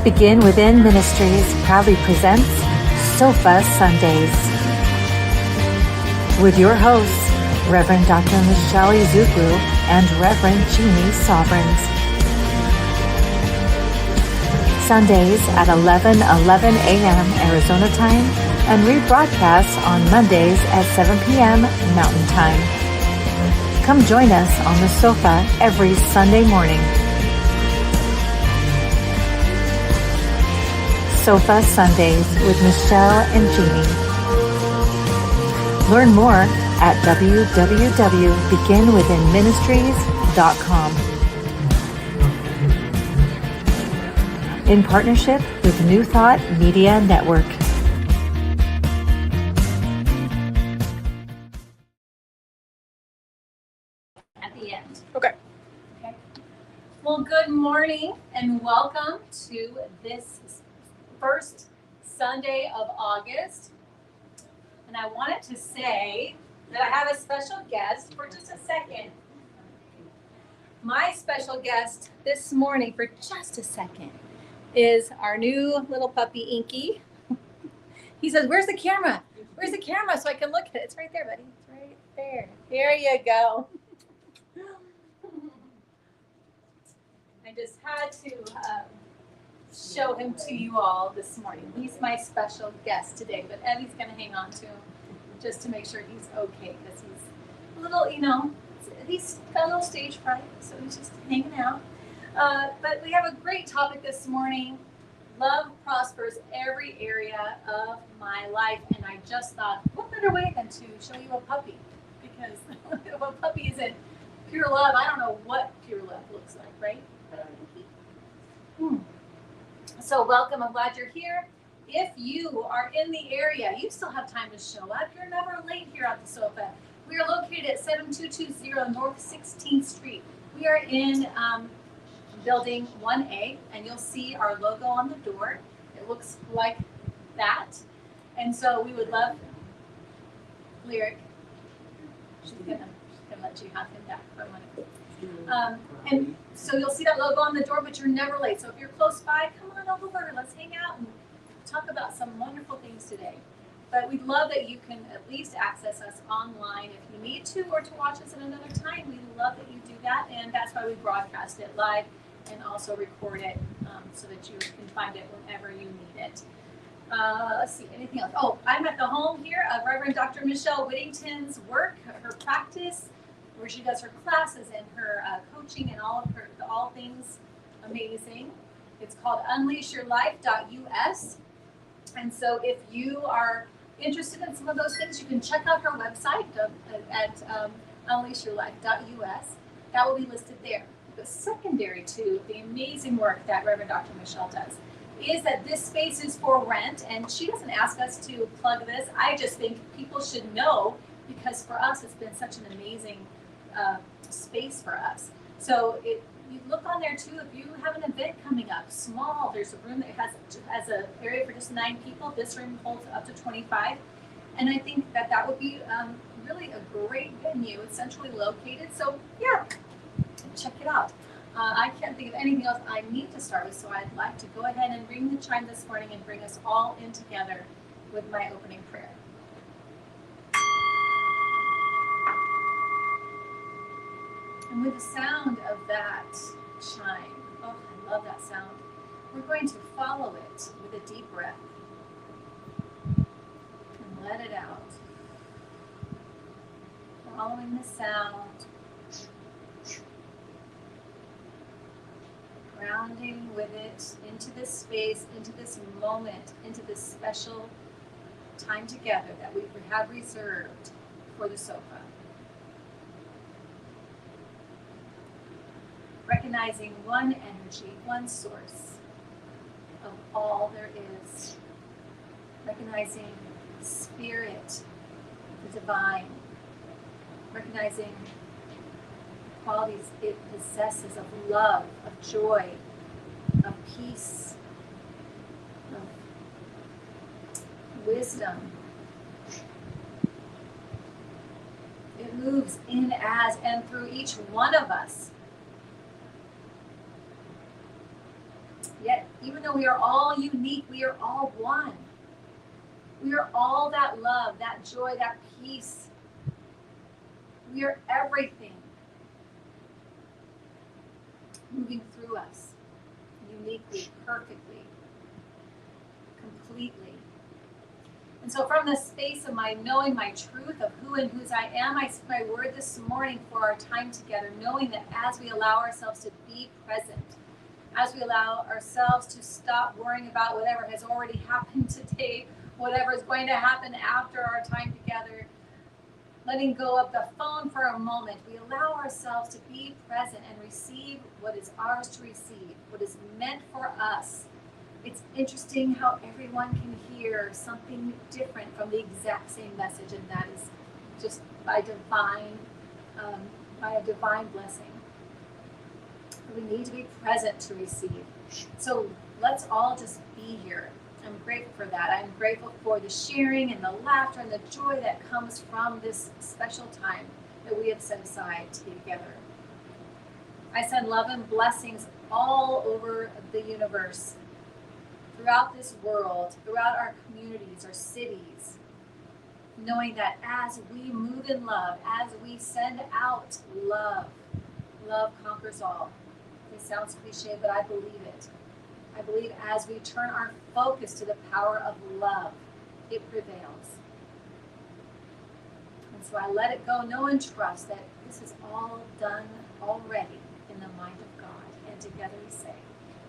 Begin Within Ministries proudly presents Sofa Sundays with your hosts, Reverend Dr. Michelle Izugwu and Reverend Jeannie Sovereigns. Sundays at 11:11 a.m. Arizona time and rebroadcasts on Mondays at 7 p.m. Mountain Time. Come join us on the sofa every Sunday morning. Sofa Sundays with Michelle and Jeannie. Learn more at www.beginwithinministries.com. In partnership with New Thought Media Network. At the end. Okay. Well, good morning and welcome to this first Sunday of August. And I wanted to say that I have a special guest for just a second. My special guest this morning for just a second is our new little puppy, Inky. He says, "Where's the camera? Where's the camera so I can look at it?" It's right there, buddy. It's right there. There you go. I just had to show him to you all this morning. He's my special guest today, but Eddie's going to hang on to him just to make sure he's okay because he's a little, he's got a little stage fright, so he's just hanging out. But we have a great topic this morning. Love prospers every area of my life, and I just thought, what better way than to show you a puppy? Because if a puppy isn't pure love, I don't know what pure love looks like, right? So welcome, I'm glad you're here. If you are in the area, you still have time to show up. You're never late here at the sofa. We are located at 7220 North 16th Street. We are in building 1A, and you'll see our logo on the door. It looks like that. And so we would love Lyric. She's gonna let you have him back for a minute. And so you'll see that logo on the door, but you're never late. So if you're close by, come on over. Let's hang out and talk about some wonderful things today. But we'd love that you can at least access us online if you need to, or to watch us at another time. We love that you do that, and that's why we broadcast it live and also record it so that you can find it whenever you need it. Let's see, anything else? Oh, I'm at the home here of Reverend Dr. Michelle Whittington's work, her practice, where she does her classes and her coaching and all things amazing. It's called unleashyourlife.us. And so if you are interested in some of those things, you can check out her website at unleashyourlife.us. That will be listed there. But secondary to the amazing work that Reverend Dr. Michelle does is that this space is for rent, and she doesn't ask us to plug this. I just think people should know, because for us it's been such an amazing space for us. So you look on there too. If you have an event coming up, small, there's a room that has an area for just 9 people. This room holds up to 25, and I think that would be really a great venue. It's centrally located, so yeah, check it out. I can't think of anything else I need to start with, so I'd like to go ahead and ring the chime this morning and bring us all in together with my opening prayer. And with the sound of that chime, oh, I love that sound, we're going to follow it with a deep breath and let it out. Following the sound, grounding with it into this space, into this moment, into this special time together that we have reserved for the sofa. Recognizing one energy, one source of all there is. Recognizing spirit, the divine. Recognizing qualities it possesses of love, of joy, of peace, of wisdom. It moves in, as, and through each one of us. Yet, even though we are all unique, we are all one. We are all that love, that joy, that peace. We are everything moving through us, uniquely, perfectly, completely. And so from the space of my knowing my truth of who and whose I am, I speak my word this morning for our time together, knowing that as we allow ourselves to be present, as we allow ourselves to stop worrying about whatever has already happened today, whatever is going to happen after our time together, letting go of the phone for a moment, we allow ourselves to be present and receive what is ours to receive, what is meant for us. It's interesting how everyone can hear something different from the exact same message, and that is just by a divine blessing. We need to be present to receive. So let's all just be here. I'm grateful for that. I'm grateful for the sharing and the laughter and the joy that comes from this special time that we have set aside to be together. I send love and blessings all over the universe, throughout this world, throughout our communities, our cities, knowing that as we move in love, as we send out love, love conquers all. It sounds cliche, but I believe it. I believe as we turn our focus to the power of love, it prevails. And so I let it go, know and trust that this is all done already in the mind of God. And together we say,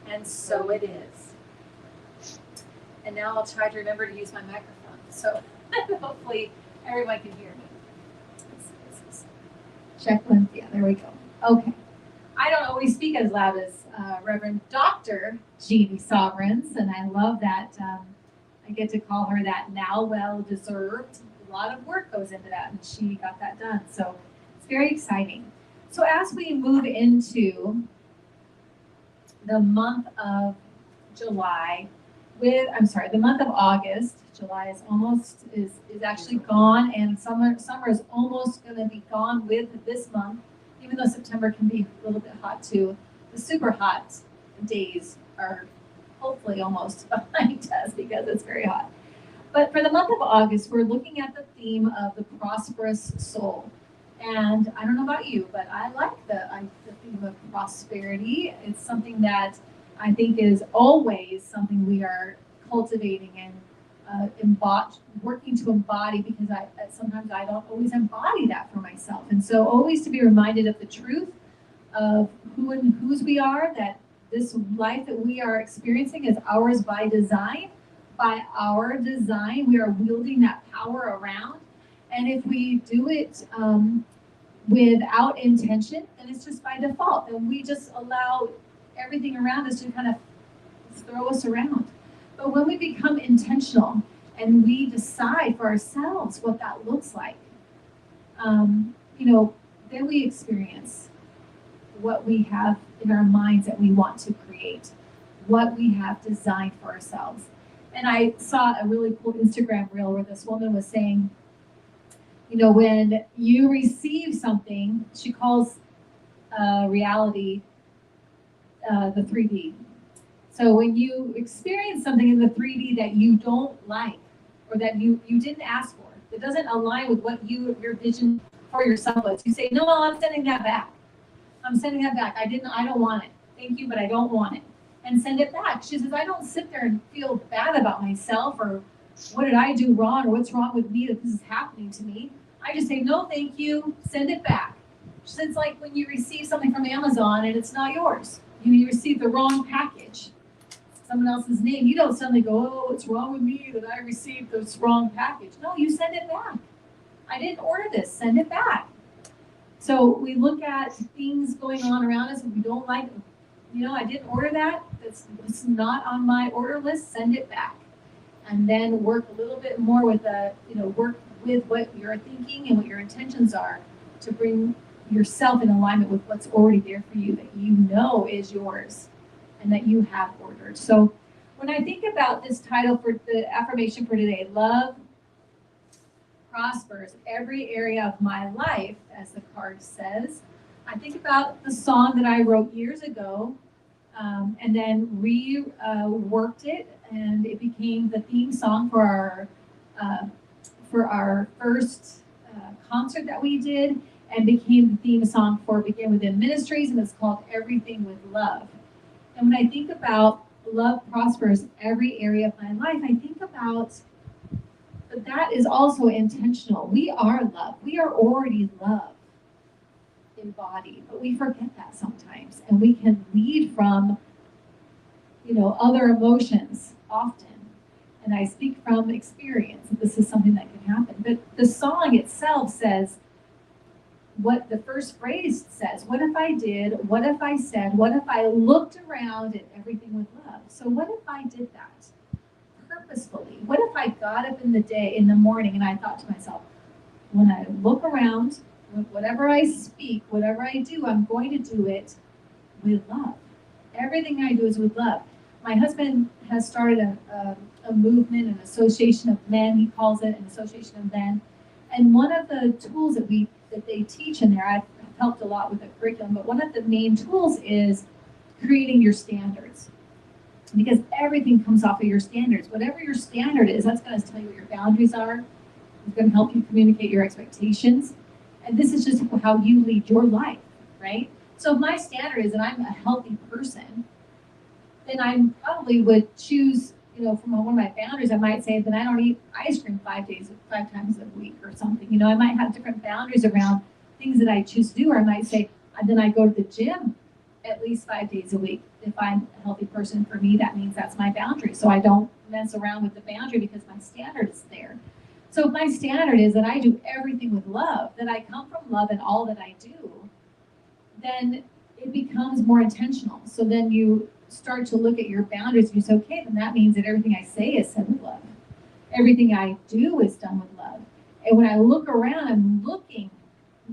and so it is. And now I'll try to remember to use my microphone. So hopefully everyone can hear me. Check one. Yeah, there we go. Okay. I don't always speak as loud as Reverend Dr. Jeannie Sovereigns, and I love that I get to call her that now, well deserved. A lot of work goes into that, and she got that done. So it's very exciting. So as we move into the month of July, the month of August. July is actually gone, and summer is almost going to be gone with this month, even though September can be a little bit hot too. The super hot days are hopefully almost behind us because it's very hot. But for the month of August, we're looking at the theme of the prosperous soul. And I don't know about you, but I like the theme of prosperity. It's something that I think is always something we are cultivating and working to embody, because sometimes I don't always embody that for myself. And so always to be reminded of the truth of who and whose we are, that this life that we are experiencing is ours by design. By our design, we are wielding that power around. And if we do it without intention, then it's just by default. And we just allow everything around us to kind of throw us around. But when we become intentional and we decide for ourselves what that looks like, then we experience what we have in our minds that we want to create, what we have designed for ourselves. And I saw a really cool Instagram reel where this woman was saying, when you receive something, she calls reality the 3D. So when you experience something in the 3D that you don't like, or that you didn't ask for, that doesn't align with what your vision for yourself was, you say, no, I'm sending that back. I'm sending that back. I don't want it. Thank you, but I don't want it. And send it back. She says, I don't sit there and feel bad about myself, or what did I do wrong, or what's wrong with me that this is happening to me. I just say, no, thank you, send it back. She says, it's like when you receive something from Amazon and it's not yours. You receive the wrong package, someone else's name. You don't suddenly go, oh, what's wrong with me that I received this wrong package? No, you send it back. I didn't order this, send it back. So we look at things going on around us and we don't like, I didn't order that. It's not on my order list, send it back. And then work a little bit more with work with what you're thinking and what your intentions are to bring yourself in alignment with what's already there for you, that you know is yours and that you have ordered. So when I think about this title for the affirmation for today, love prospers every area of my life, as the card says, I think about the song that I wrote years ago and then reworked it, and it became the theme song for our first concert that we did, and became the theme song for Begin Within Ministries, and it's called Everything with Love. And when I think about love prospers every area of my life, I think about that is also intentional. We are love. We are already love embodied, but we forget that sometimes, and we can lead from, other emotions often. And I speak from experience that this is something that can happen. But the song itself says, what the first phrase says, what if I did, what if I said, what if I looked around at everything with love? So what if I did that purposefully? What if I got up in the morning, and I thought to myself, when I look around, whatever I speak, whatever I do, I'm going to do it with love. Everything I do is with love. My husband has started a movement, an association of men, he calls it, an association of men. And one of the tools that they teach in there, I've helped a lot with the curriculum, but one of the main tools is creating your standards. Because everything comes off of your standards. Whatever your standard is, that's going to tell you what your boundaries are. It's going to help you communicate your expectations. And this is just how you lead your life, right? So if my standard is that I'm a healthy person, then I probably would choose, from one of my boundaries, I might say that I don't eat ice cream 5 times a week or something. I might have different boundaries around things that I choose to do, or I might say, then I go to the gym at least 5 days a week. If I'm a healthy person, for me, that means that's my boundary. So I don't mess around with the boundary because my standard is there. So if my standard is that I do everything with love, that I come from love in all that I do, then it becomes more intentional. So then you start to look at your boundaries and you say, okay, then that means that everything I say is said with love. Everything I do is done with love. And when I look around, I'm looking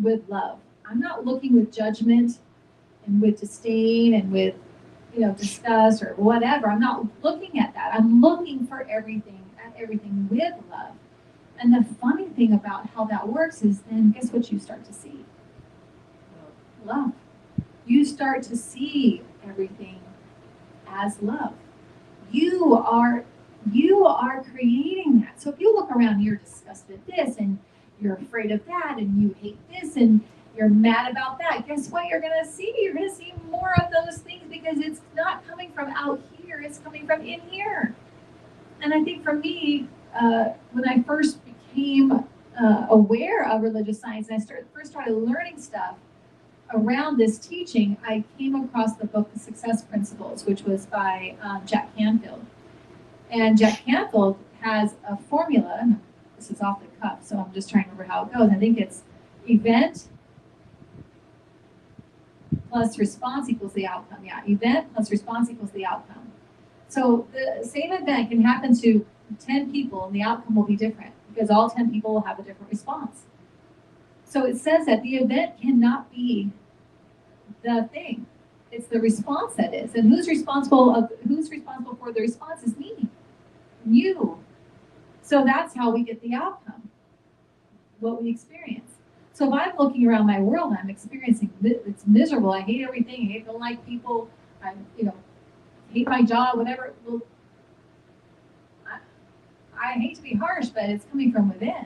with love. I'm not looking with judgment and with disdain and with, disgust or whatever. I'm not looking at that. I'm looking for everything with love. And the funny thing about how that works is then guess what you start to see? Love. You start to see everything as love. You are creating that. So if you look around, you're disgusted at this and you're afraid of that and you hate this and you're mad about that, guess what you're going to see? You're going to see more of those things because it's not coming from out here, it's coming from in here. And I think for me, when I first became aware of religious science and I first started learning stuff around this teaching, I came across the book The Success Principles, which was by Jack Canfield. And Jack Canfield has a formula. This is off the cuff, so I'm just trying to remember how it goes. I think it's event plus response equals the outcome. Yeah, event plus response equals the outcome. So the same event can happen to 10 people and the outcome will be different because all 10 people will have a different response. So it says that the event cannot be the thing. It's the response that is. And who's responsible for the response is me. You. So that's how we get the outcome. What we experience. So if I'm looking around my world and I'm experiencing it's miserable, I hate everything, don't like people, I hate my job, whatever. Well, I hate to be harsh, but it's coming from within.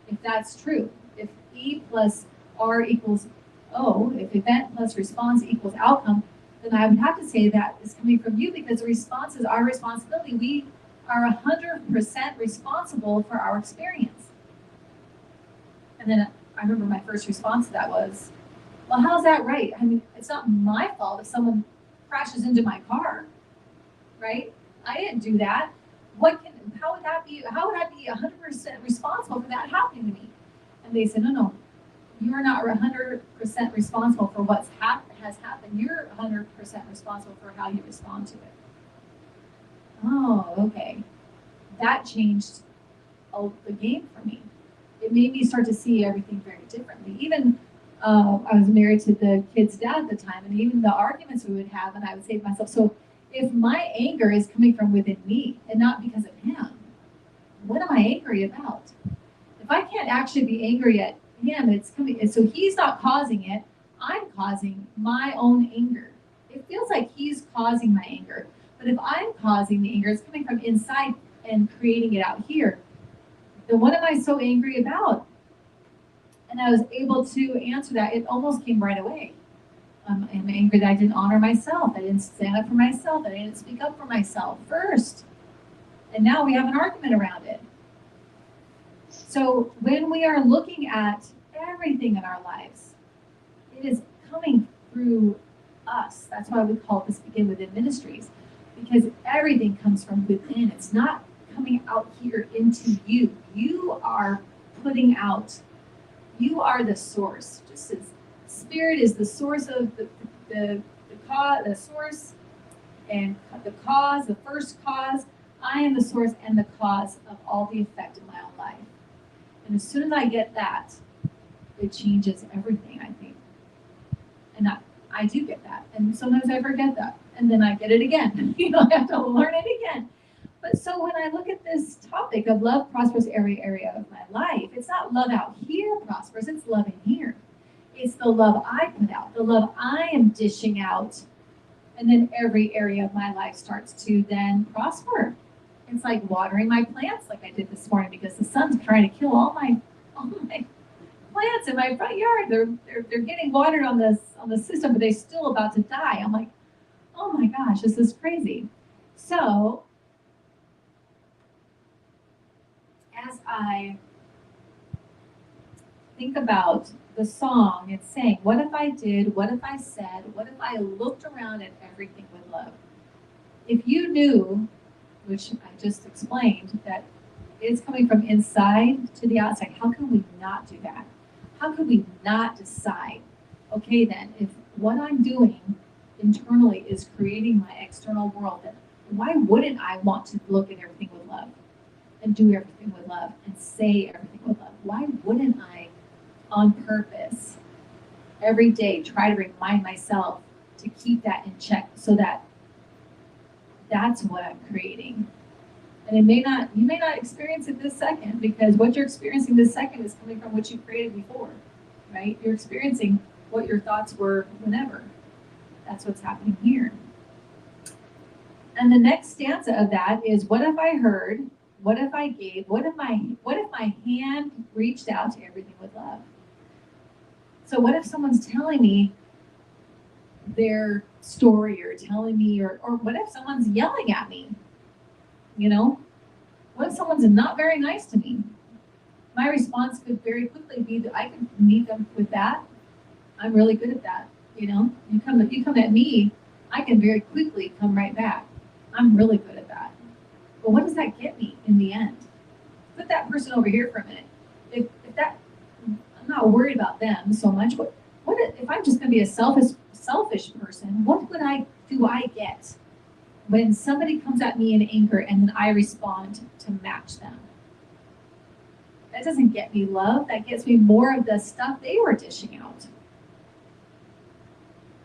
If that's true. If E plus R equals O, if event plus response equals outcome, then I would have to say that is coming from you because the response is our responsibility. We are 100% responsible for our experience. And then I remember my first response to that was, well, how's that right? I mean, it's not my fault if someone crashes into my car, right? I didn't do that. How would I be 100% responsible for that happening to me? And they said, no, you are not 100% responsible for what has happened. You're 100% responsible for how you respond to it. Oh, okay. That changed the game for me. It made me start to see everything very differently. Even I was married to the kid's dad at the time, and even the arguments we would have, and I would say to myself, so if my anger is coming from within me and not because of him, what am I angry about? If I can't actually be angry at him, it's coming, so he's not causing it, I'm causing my own anger. it feels like he's causing my anger. But if I'm causing the anger, it's coming from inside and creating it out here. Then what am I so angry about? And I was able to answer that. It almost came right away. I'm angry that I didn't honor myself. I didn't stand up for myself. I didn't speak up for myself first. And now we have an argument around it. So when we are looking at everything in our lives, it is coming through us. That's why we call this Begin Within Ministries, because everything comes from within. It's not coming out here into you. You are putting out, you are the source. Just as Spirit is the source of the cause, the source and the cause, the first cause. I am the source and the cause of all the effect in my own life. And as soon as I get that, it changes everything, I think. And I do get that. And sometimes I forget that. And then I get it again. I have to learn it again. But so when I look at this topic of love prospers every area of my life, it's not love out here prospers, it's love in here. It's the love I put out, the love I am dishing out. And then every area of my life starts to then prosper. It's like watering my plants like I did this morning because the sun's trying to kill all my plants in my front yard. They're getting watered on the system, but they're still about to die. I'm like, oh my gosh, this is crazy. So as I think about the song, it's saying, what if I did, what if I said, what if I looked around at everything with love? If you knew, which I just explained, that it's coming from inside to the outside, how can we not do that? How can we not decide, okay then, if what I'm doing internally is creating my external world, then why wouldn't I want to look at everything with love and do everything with love and say everything with love? Why wouldn't I, on purpose, every day try to remind myself to keep that in check so that that's what I'm creating? And you may not experience it this second, because what you're experiencing this second is coming from what you created before, right? You're experiencing what your thoughts were whenever. That's what's happening here. And the next stanza of that is, what if I heard, what if I gave, what if my hand reached out to everything with love? So what if someone's telling me their story, or telling me, or what if someone's yelling at me? What if someone's not very nice to me? My response could very quickly be that I could meet them with that. I'm really good at that. You come at me, I can very quickly come right back. I'm really good at that. But what does that get me in the end? Put that person over here for a minute. If I'm not worried about them so much. What if I'm just going to be a selfish person? What do I get when somebody comes at me in anger and then I respond to match them? That doesn't get me love. That gets me more of the stuff they were dishing out.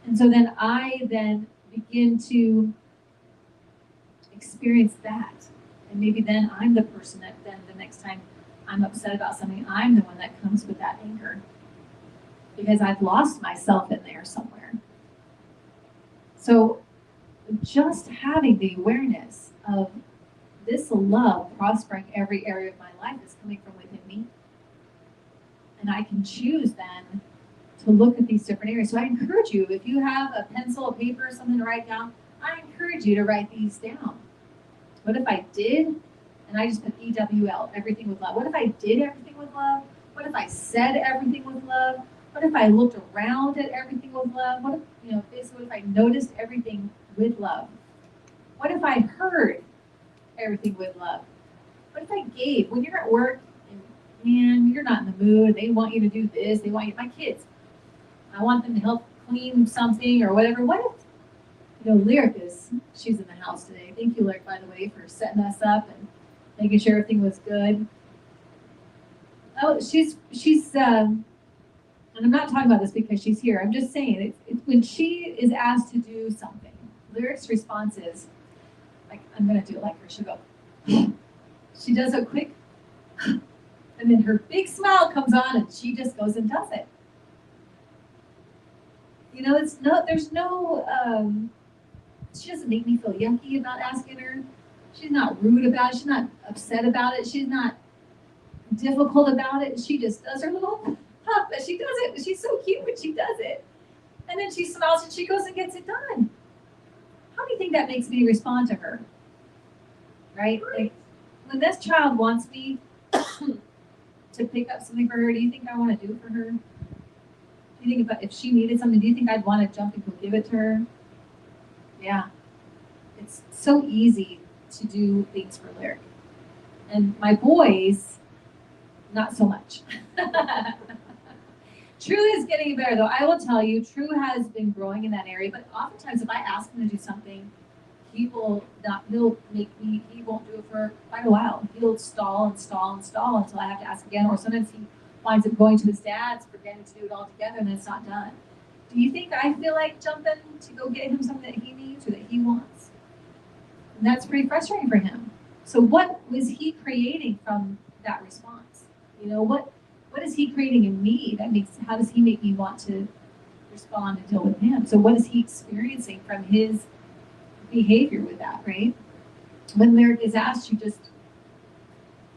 And so then I begin to experience that. And maybe then I'm the person that then the next time I'm upset about something, I'm the one that comes with that anger, because I've lost myself in there somewhere. So just having the awareness of this love prospering every area of my life is coming from within me. And I can choose then to look at these different areas. So I encourage you, if you have a pencil, a paper, something to write down, I encourage you to write these down. What if I did, and I just put EWL, everything with love. What if I did everything with love? What if I said everything with love? What if I looked around at everything with love? What if I noticed everything with love? What if I heard everything with love? What if I gave? When you're at work and man, you're not in the mood, they want you to do this, my kids, I want them to help clean something or whatever. What if, Lyric she's in the house today. Thank you, Lyric, by the way, for setting us up and making sure everything was good. Oh, she's and I'm not talking about this because she's here. I'm just saying, it's when she is asked to do something, Lyric's response is, like, I'm going to do it like her. She'll go, she does it quick, and then her big smile comes on, and she just goes and does it. there's no, she doesn't make me feel yucky about asking her. She's not rude about it. She's not upset about it. She's not difficult about it. She just does her little puff, but she does it. She's so cute when she does it. And then she smiles and she goes and gets it done. How do you think that makes me respond to her? Right? Like, when this child wants me to pick up something for her, do you think I want to do it for her? Do you think if she needed something, do you think I'd want to jump and go give it to her? Yeah. It's so easy to do things for Lyric. And my boys, not so much. True is getting better, though. I will tell you, True has been growing in that area, but oftentimes if I ask him to do something, he won't do it for quite a while. He'll stall until I have to ask again, or sometimes he winds up going to his dad's, forgetting to do it all together, and then it's not done. Do you think I feel like jumping to go get him something that he needs or that he wants? And that's pretty frustrating for him. So what was he creating from that response? What is he creating in me how does he make me want to respond and deal with him? So what is he experiencing from his behavior with that, right? When Lyric is asked, she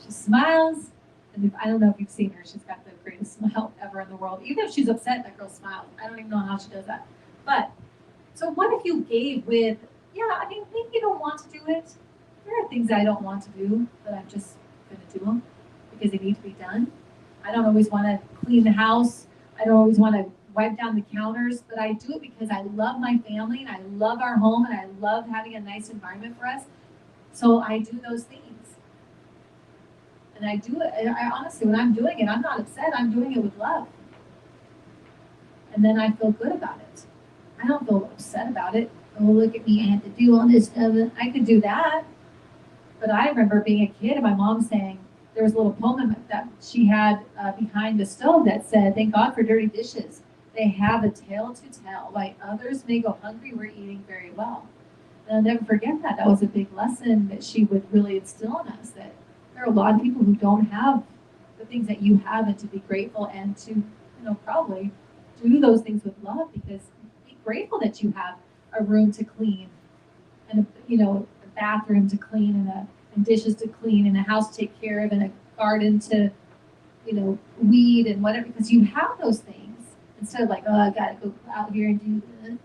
smiles, and I don't know if you've seen her, she's got the greatest smile ever in the world. Even if she's upset, that girl smiles. I don't even know how she does that. But, so what if you gave with, maybe you don't want to do it. There are things I don't want to do, but I'm just going to do them because they need to be done. I don't always want to clean the house. I don't always want to wipe down the counters, but I do it because I love my family and I love our home and I love having a nice environment for us. So I do those things. And I do it, and I honestly, when I'm doing it, I'm not upset. I'm doing it with love. And then I feel good about it. I don't feel upset about it. Oh, look at me, I had to do all this stuff. I could do that. But I remember being a kid and my mom saying, there was a little poem that she had behind the stove that said, "Thank God for dirty dishes. They have a tale to tell. Why others may go hungry, we're eating very well." And I'll never forget that. That was a big lesson that she would really instill in us, that there are a lot of people who don't have the things that you have, and to be grateful and to, probably do those things with love, because be grateful that you have a room to clean and, a bathroom to clean and dishes to clean and a house to take care of and a garden to, weed and whatever, because you have those things instead of like, oh, I got to go out here and do this.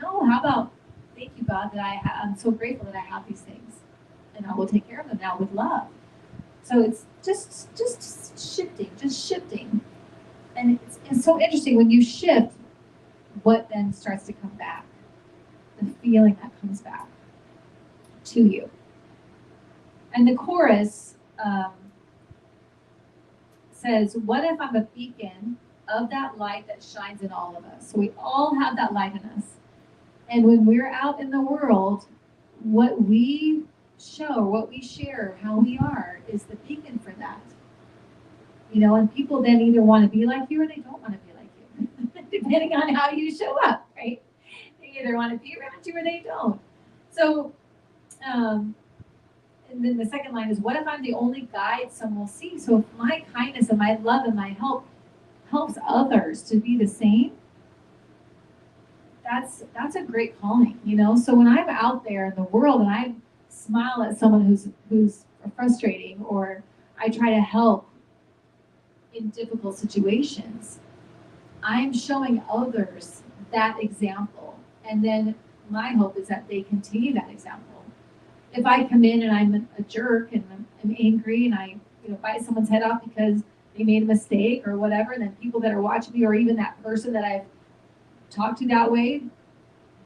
No, how about, thank you, God, that I'm so grateful that I have these things and I will take care of them now with love. So it's just shifting. And it's so interesting when you shift, what then starts to come back, the feeling that comes back to you. And the chorus says, what if I'm a beacon of that light that shines in all of us? So we all have that light in us. And when we're out in the world, what we show, what we share, how we are, is the beacon for that. And people then either want to be like you or they don't want to be like you, depending on how you show up, right? They either want to be around you or they don't. So, and then the second line is, what if I'm the only guide some will see? So if my kindness and my love and my help helps others to be the same, that's a great calling, So when I'm out there in the world and I smile at someone who's frustrating, or I try to help in difficult situations, I'm showing others that example. And then my hope is that they continue that example. If I come in and I'm a jerk and I'm angry and I bite someone's head off because they made a mistake or whatever, then people that are watching me, or even that person that I've talked to that way,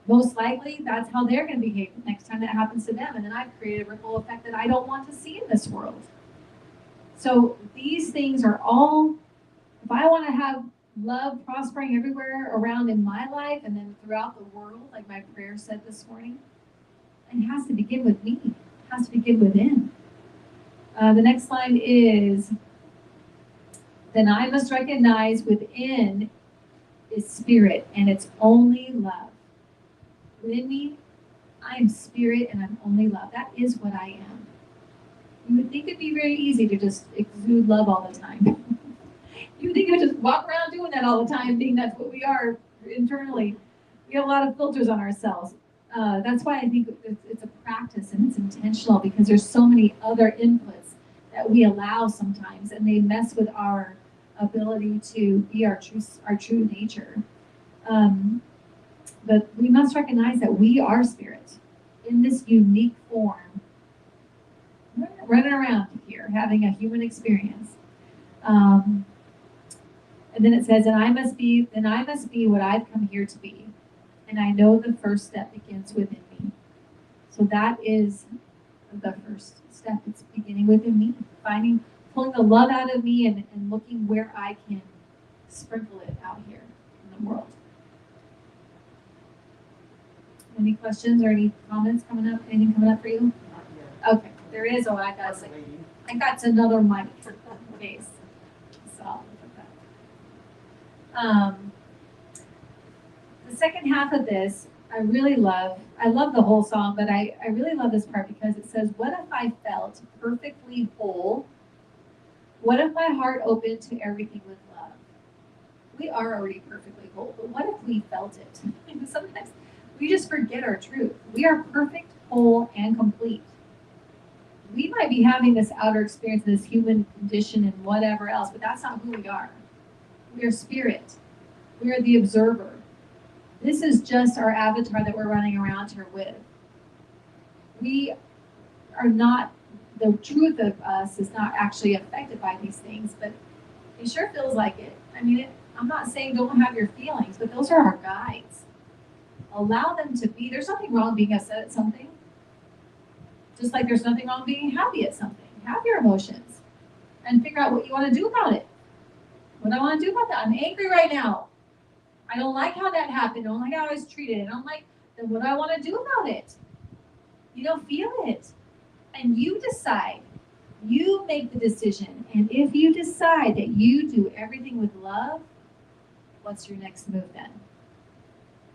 most likely that's how they're going to behave the next time that happens to them. And then I've created a ripple effect that I don't want to see in this world. So these things are all, if I want to have love prospering everywhere around in my life and then throughout the world, like my prayer said this morning, it has to begin with me. It has to begin within. The next line is, then I must recognize within is spirit, and it's only love. Within me, I am spirit and I'm only love. That is what I am. You would think it'd be very easy to just exude love all the time. You would think you would just walk around doing that all the time, being that's what we are internally. We have a lot of filters on ourselves. That's why I think it's a practice and it's intentional because there's so many other inputs that we allow sometimes, and they mess with our ability to be our true nature. But we must recognize that we are spirit in this unique form, running around here, having a human experience. And then it says, and I must be what I've come here to be. And I know the first step begins within me. So that is the first step. It's beginning within me, pulling the love out of me and looking where I can sprinkle it out here in the world. Any questions or any comments coming up? Anything coming up for you? Okay, there is. Oh, I got another mic case. So I'll put that. The second half of this, I love the whole song, but I really love this part because it says, what if I felt perfectly whole? What if my heart opened to everything with love? We are already perfectly whole, but what if we felt it? Sometimes we just forget our truth. We are perfect, whole, and complete. We might be having this outer experience, this human condition, and whatever else, but that's not who we are. We are spirit. We are the observer. This is just our avatar that we're running around here with. We are not, the truth of us is not actually affected by these things, but it sure feels like it. I mean, I'm not saying don't have your feelings, but those are our guides. Allow them to be. There's nothing wrong being upset at something. Just like there's nothing wrong being happy at something. Have your emotions and figure out what you want to do about it. What do I want to do about that? I'm angry right now. I don't like how that happened. I don't like how I was treated. I don't like, then what do I want to do about it? Feel it. And you decide. You make the decision. And if you decide that you do everything with love, what's your next move then?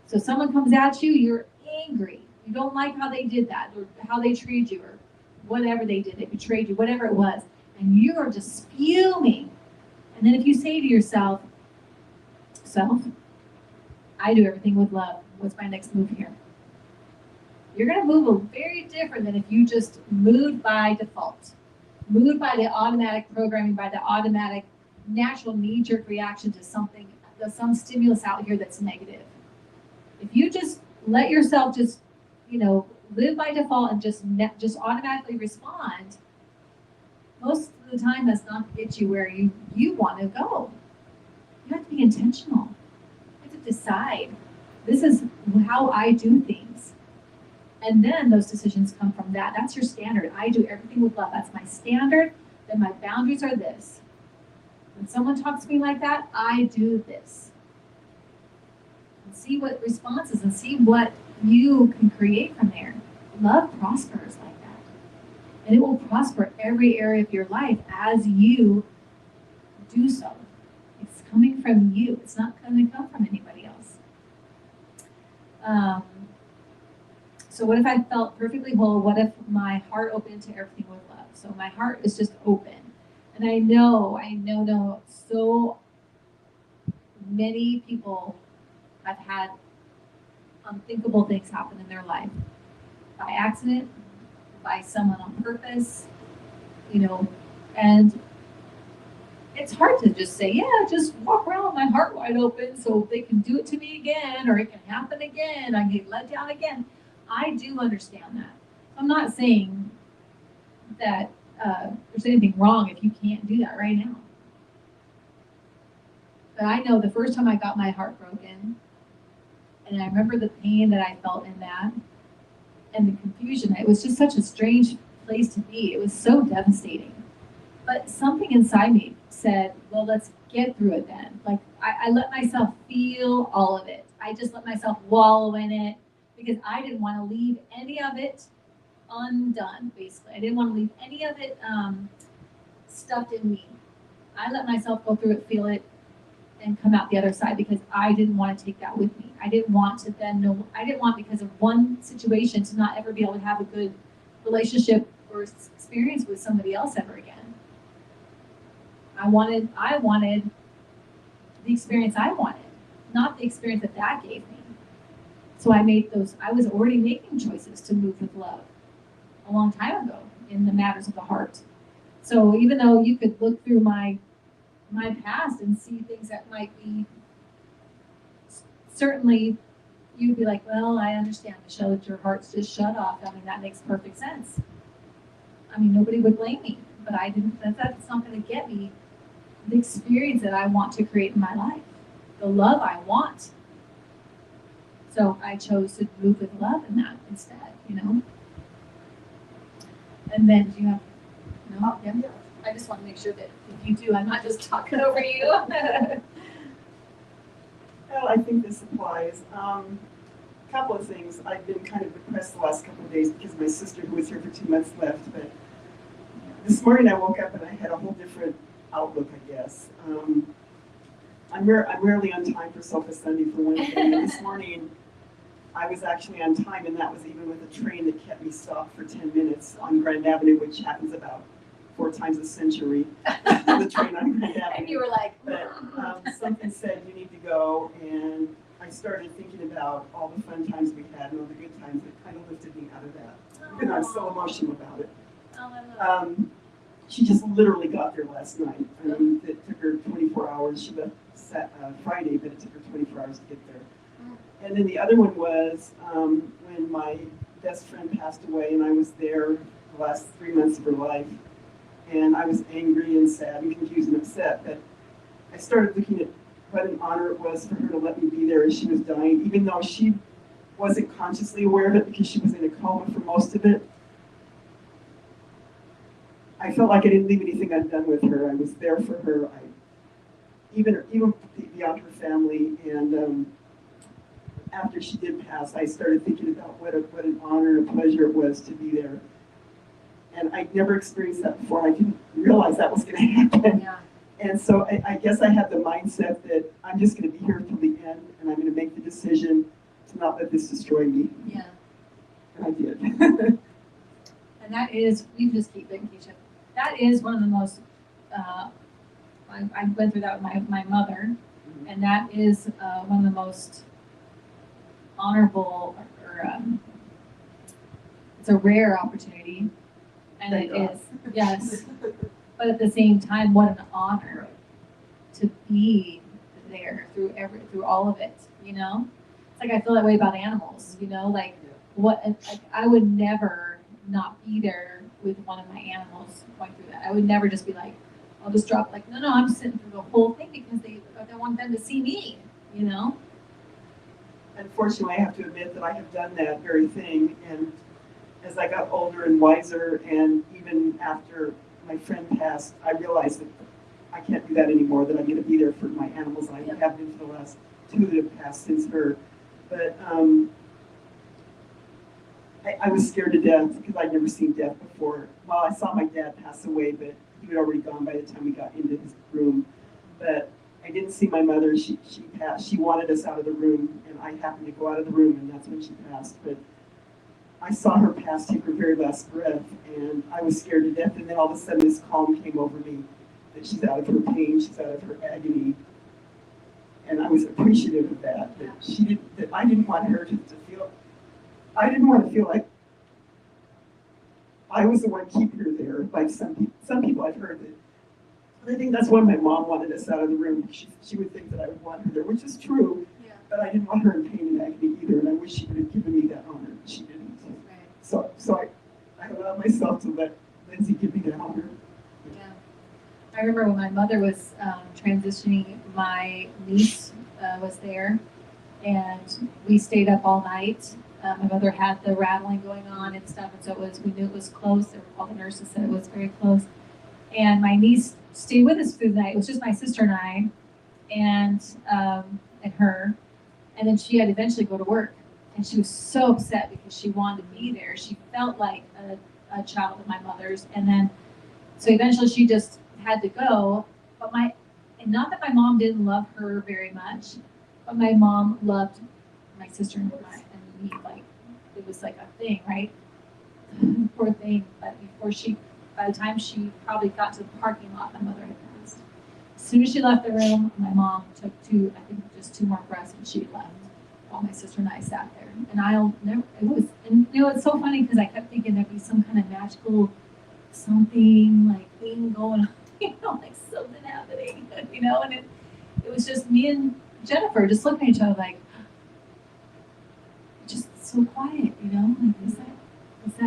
So someone comes at you, you're angry. You don't like how they did that or how they treated you or whatever they did, they betrayed you, whatever it was. And you are just fuming. And then if you say to yourself, I do everything with love. What's my next move here? You're going to move very different than if you just moved by default. Moved by the automatic programming, by the automatic natural knee-jerk reaction to something, some stimulus out here that's negative. If you just let yourself just, live by default and just automatically respond, most of the time that's not to get you where you want to go. You have to be intentional. You have to decide, this is how I do things. And then those decisions come from that. That's your standard. I do everything with love. That's my standard. Then my boundaries are this. When someone talks to me like that, I do this. And see what responses and see what you can create from there. Love prospers like that. And it will prosper every area of your life as you do so. It's coming from you. It's not going to come from anybody else. So what if I felt perfectly whole? What if my heart opened to everything with love? So my heart is just open. And I know, so many people have had unthinkable things happen in their life. By accident, by someone on purpose, and it's hard to just say, yeah, just walk around with my heart wide open so they can do it to me again, or it can happen again, I get let down again. I do understand that. I'm not saying that there's anything wrong if you can't do that right now. But I know the first time I got my heart broken, and I remember the pain that I felt in that, and the confusion. It was just such a strange place to be. It was so devastating. But something inside me said, well, let's get through it then. Like, I let myself feel all of it. I just let myself wallow in it because I didn't want to leave any of it undone, basically. I didn't want to leave any of it stuffed in me. I let myself go through it, feel it, and come out the other side because I didn't want to take that with me. I didn't want to because of one situation to not ever be able to have a good relationship or experience with somebody else ever again. I wanted the experience I wanted, not the experience that gave me. So I was already making choices to move with love a long time ago in the matters of the heart. So even though you could look through my past and see things that might be, certainly you'd be like, well, I understand, Michelle, that your heart's just shut off. I mean, that makes perfect sense. I mean, nobody would blame me, but that's not going to get me the experience that I want to create in my life, the love I want. So I chose to move with love in that instead, And then do you have, no? Yeah. I just want to make sure that if you do, I'm not just talking over you. Well, I think this applies. Couple of things. I've been kind of depressed the last couple of days because my sister, who was here for 2 months, left. But this morning I woke up and I had a whole different outlook, I guess. I'm rarely on time for Sofa Sunday for one thing. And this morning I was actually on time, and that was even with a train that kept me stopped for 10 minutes on Grand Avenue, which happens about 4 times a century. The train on Grand Avenue. And you were like, but something said you need to go, and I started thinking about all the fun times we had and all the good times that kind of lifted me out of that. And I'm so emotional about it. She just literally got there last night. I mean, it took her 24 hours. She left Friday, but it took her 24 hours to get there. And then the other one was when my best friend passed away, and I was there the last 3 months of her life. And I was angry and sad and confused and upset. But I started looking at what an honor it was for her to let me be there as she was dying, even though she wasn't consciously aware of it because she was in a coma for most of it. I felt like I didn't leave anything undone with her. I was there for her, even beyond her family. And after she did pass, I started thinking about what an honor and a pleasure it was to be there. And I'd never experienced that before. I didn't realize that was going to happen. Yeah. And so I guess I had the mindset that I'm just going to be here till the end, and I'm going to make the decision to not let this destroy me. Yeah. And I did. And that is, you just keep thinking, Keisha. That is one of the most, I went through that with my mother, and that is one of the most honorable, it's a rare opportunity, and Thank it God. is, yes. But at the same time, what an honor to be there through all of it, It's like I feel that way about animals, like I would never not be there with one of my animals going through that. I would never just be like, I'll just drop, like, no, I'm sitting through the whole thing because I want them to see me, Unfortunately, I have to admit that I have done that very thing. And as I got older and wiser, and even after my friend passed, I realized that I can't do that anymore, that I'm going to be there for my animals. And I have been for the last 2 that have passed since her. But I was scared to death because I'd never seen death before. Well, I saw my dad pass away, but he had already gone by the time we got into his room. But I didn't see my mother. She passed. She wanted us out of the room, and I happened to go out of the room, and that's when she passed. But I saw her pass, take her very last breath, and I was scared to death. And then all of a sudden, this calm came over me, that she's out of her pain, she's out of her agony. And I was appreciative of that, that I didn't want her to feel, I didn't want to feel like I was the one keeping her there, like some people I've heard that. And I think that's why my mom wanted us out of the room. She would think that I would want her there, which is true, but I didn't want her in pain and agony either, and I wish she would have given me that honor, but she didn't. Right. So I allowed myself to let Lindsay give me that honor. Yeah. I remember when my mother was transitioning, my niece was there, and we stayed up all night. My mother had the rattling going on and stuff, and so we knew it was close. All the nurses said it was very close. And my niece stayed with us through the night. It was just my sister and I, and her. And then she had to eventually go to work, and she was so upset because she wanted to be there. She felt like a child of my mother's, and then so eventually she just had to go. But and not that my mom didn't love her very much, but my mom loved my sister and me. Like it was like a thing, right? Poor thing. But by the time she probably got to the parking lot, my mother had passed. As soon as she left the room, my mom took just two more breaths, and she left. while my sister and I sat there. And I'll never, it was, and you know, it's so funny because I kept thinking there'd be some kind of magical something, like thing going on, you know, like something happening, you know, and it was just me and Jennifer just looking at each other like, just so quiet, you know, like, is that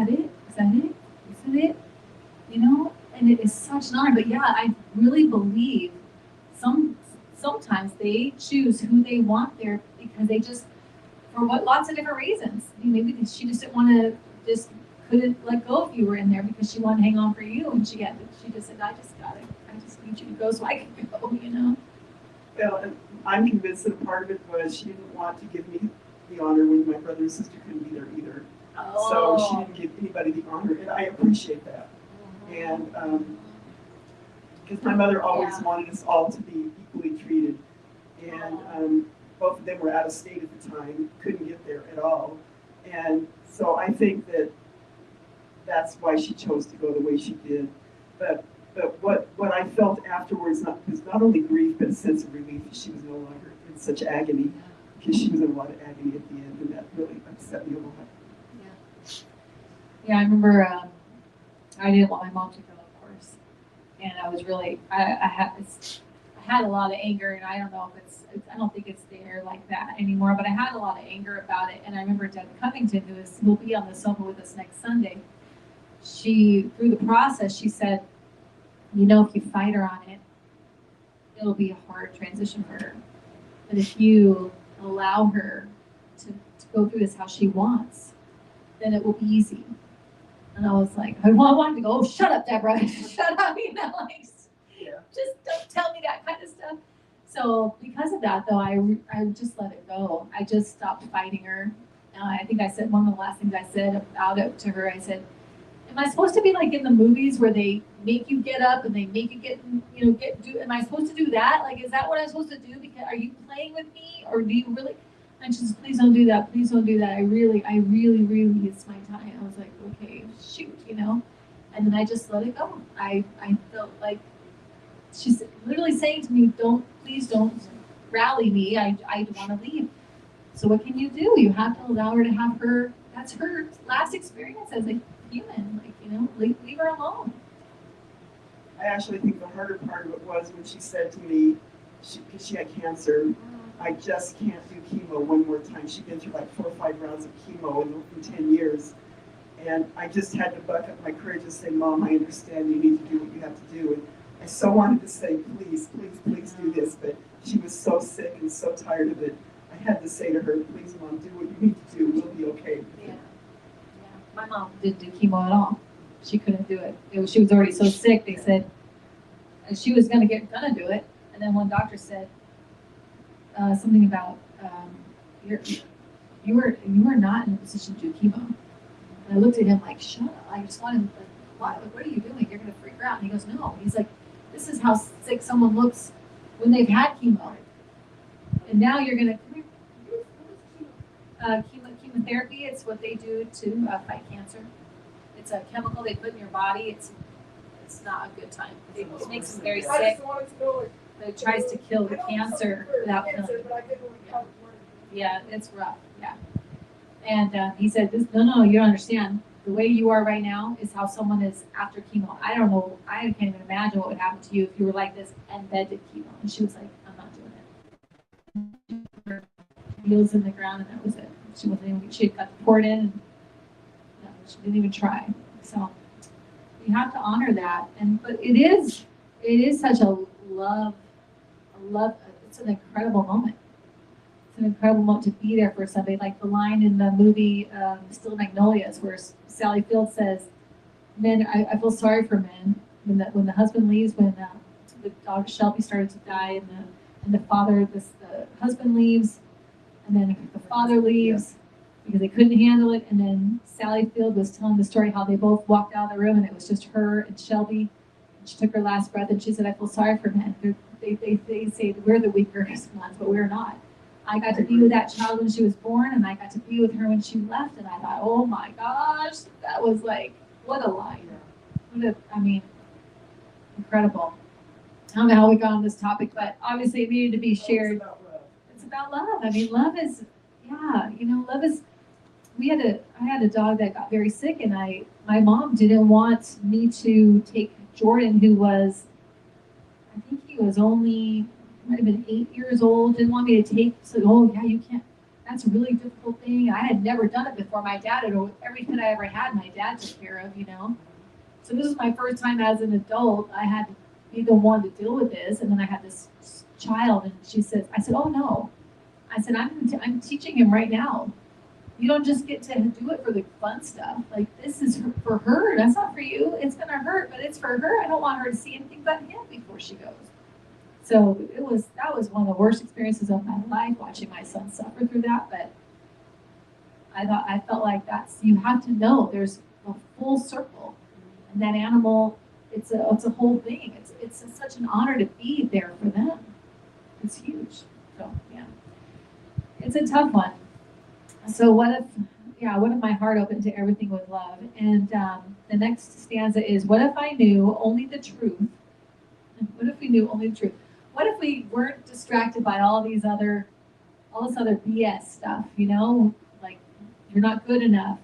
it? Is that it? Is it it? You know, and it is such an honor. But yeah, I really believe sometimes they choose who they want there because they just, for lots of different reasons. I mean, maybe she just didn't want to, just couldn't let go if you were in there because she wanted to hang on for you, and she just said, I just need you to go so I can go, you know. Well, and I'm convinced that a part of it was she didn't want to give me the honor when my brother and sister couldn't be there either. So she didn't give anybody the honor, and I appreciate that. And because my mother always wanted us all to be equally treated, and both of them were out of state at the time, couldn't get there at all, and so I think that that's why she chose to go the way she did. But what I felt afterwards was not only grief but a sense of relief that she was no longer in such agony, because she was in a lot of agony at the end, and that really upset me a lot. Yeah, I remember I didn't want my mom to go, of course, and I was really I had a lot of anger, and I don't know if it's I don't think it's there like that anymore, but I had a lot of anger about it. And I remember Deb Covington, who will be on the sofa with us next Sunday, she, through the process, she said, you know, if you fight her on it, it'll be a hard transition for her. But if you allow her to go through this how she wants, then it will be easy. And I was like, I wanted to go, oh, shut up, Deborah, shut up, you know, like, just don't tell me that kind of stuff. So because of that, though, I just let it go. I just stopped fighting her. I think I said, one of the last things I said about it to her, I said, am I supposed to be like in the movies where they make you get up and they make you get, you know, am I supposed to do that? Like, is that what I'm supposed to do? Because are you playing with me, or do you really? And she says, please don't do that. Please don't do that. I really, it's my time. I was like, okay, shoot, you know? And then I just let it go. I felt like she's literally saying to me, please don't rally me. I want to leave. So what can you do? You have to allow her to have that's her last experience as a human. Like, you know, leave her alone. I actually think the harder part of it was when she said to me, because she had cancer, I just can't do chemo one more time. She'd been through like 4 or 5 rounds of chemo in 10 years. And I just had to buck up my courage and say, Mom, I understand you need to do what you have to do. And I so wanted to say, please do this. But she was so sick and so tired of it. I had to say to her, please, Mom, do what you need to do. We'll be okay. Yeah. My mom didn't do chemo at all. She couldn't do it. She was already so sick. They said she was gonna do it. And then one doctor said something about you were not in a position to do chemo. And I looked at him like, shut up. I just wanted, like, what are you doing? You're gonna freak her out. And he goes, no. He's like, this is how sick someone looks when they've had chemo. And now you're gonna chemotherapy. It's what they do to fight cancer. It's a chemical they put in your body. It's not a good time. It makes them very sick. It tries to kill the cancer without killing it. Yeah, it's rough. Yeah. And he said, no, you don't understand. The way you are right now is how someone is after chemo. I don't know. I can't even imagine what would happen to you if you were like this and then did chemo. And she was like, I'm not doing it. Her heels in the ground, and that was it. She wasn't even. She got the port in, and no, she didn't even try. So you have to honor that. But it is such a love. It's an incredible moment. It's an incredible moment to be there for somebody. Like the line in the movie Still Magnolias, where Sally Field says, "Men, I feel sorry for men when the husband leaves, when the daughter Shelby started to die, and the husband leaves, and then the father leaves because they couldn't handle it, and then Sally Field was telling the story how they both walked out of the room and it was just her and Shelby. And she took her last breath and she said, I feel sorry for men. They say we're the weaker ones, but we're not. I got to be with that child when she was born, and I got to be with her when she left, and I thought, oh my gosh, that was like, what a line. Incredible. I don't know how we got on this topic, but obviously it needed to be shared. It's about love. I mean, love is, yeah, love is, I had a dog that got very sick, and my mom didn't want me to take Jordan, who was, I think he was only, might have been 8 years old, didn't want me to take, so, oh yeah, you can't, that's a really difficult thing. I had never done it before. My dad had, every kid I ever had, my dad took care of. So this was my first time as an adult. I had to be the one to deal with this, and then I had this child, and I said, oh no. I said, I'm teaching him right now. You don't just get to do it for the fun stuff. Like, this is for her. That's not for you. It's gonna hurt, but it's for her. I don't want her to see anything but him before she goes. So that was one of the worst experiences of my life, watching my son suffer through that. But I felt like you have to know there's a full circle, and that animal, it's a whole thing. It's such an honor to be there for them. It's huge. So yeah, it's a tough one. So what if my heart opened to everything with love? And the next stanza is, what if I knew only the truth? What if we knew only the truth? What if we weren't distracted by all this other BS stuff, like you're not good enough,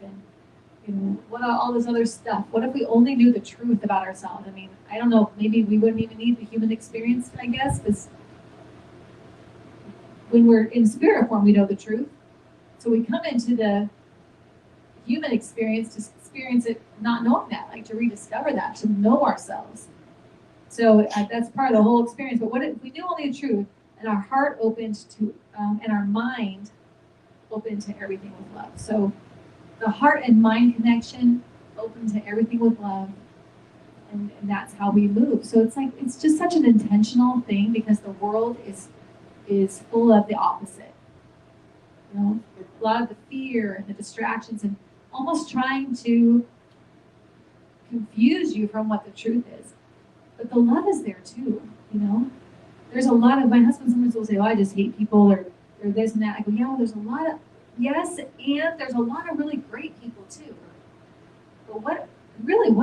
and what all this other stuff? What if we only knew the truth about ourselves? I mean, I don't know, maybe we wouldn't even need the human experience, I guess, because when we're in spirit form, we know the truth. So we come into the human experience to experience it not knowing that, like to rediscover that, to know ourselves. So that's part of the whole experience. But what if we knew only the truth, and our heart opened to, and our mind opened to everything with love? So the heart and mind connection open to everything with love, and that's how we move. So it's just such an intentional thing, because the world is full of the opposite. A lot of the fear and the distractions, and almost trying to confuse you from what the truth is. But the love is there too, There's a lot of, my husband sometimes will say, oh, I just hate people, or this and that. I go, yeah, well, there's a lot of, yes, and there's a lot of really great people too. But what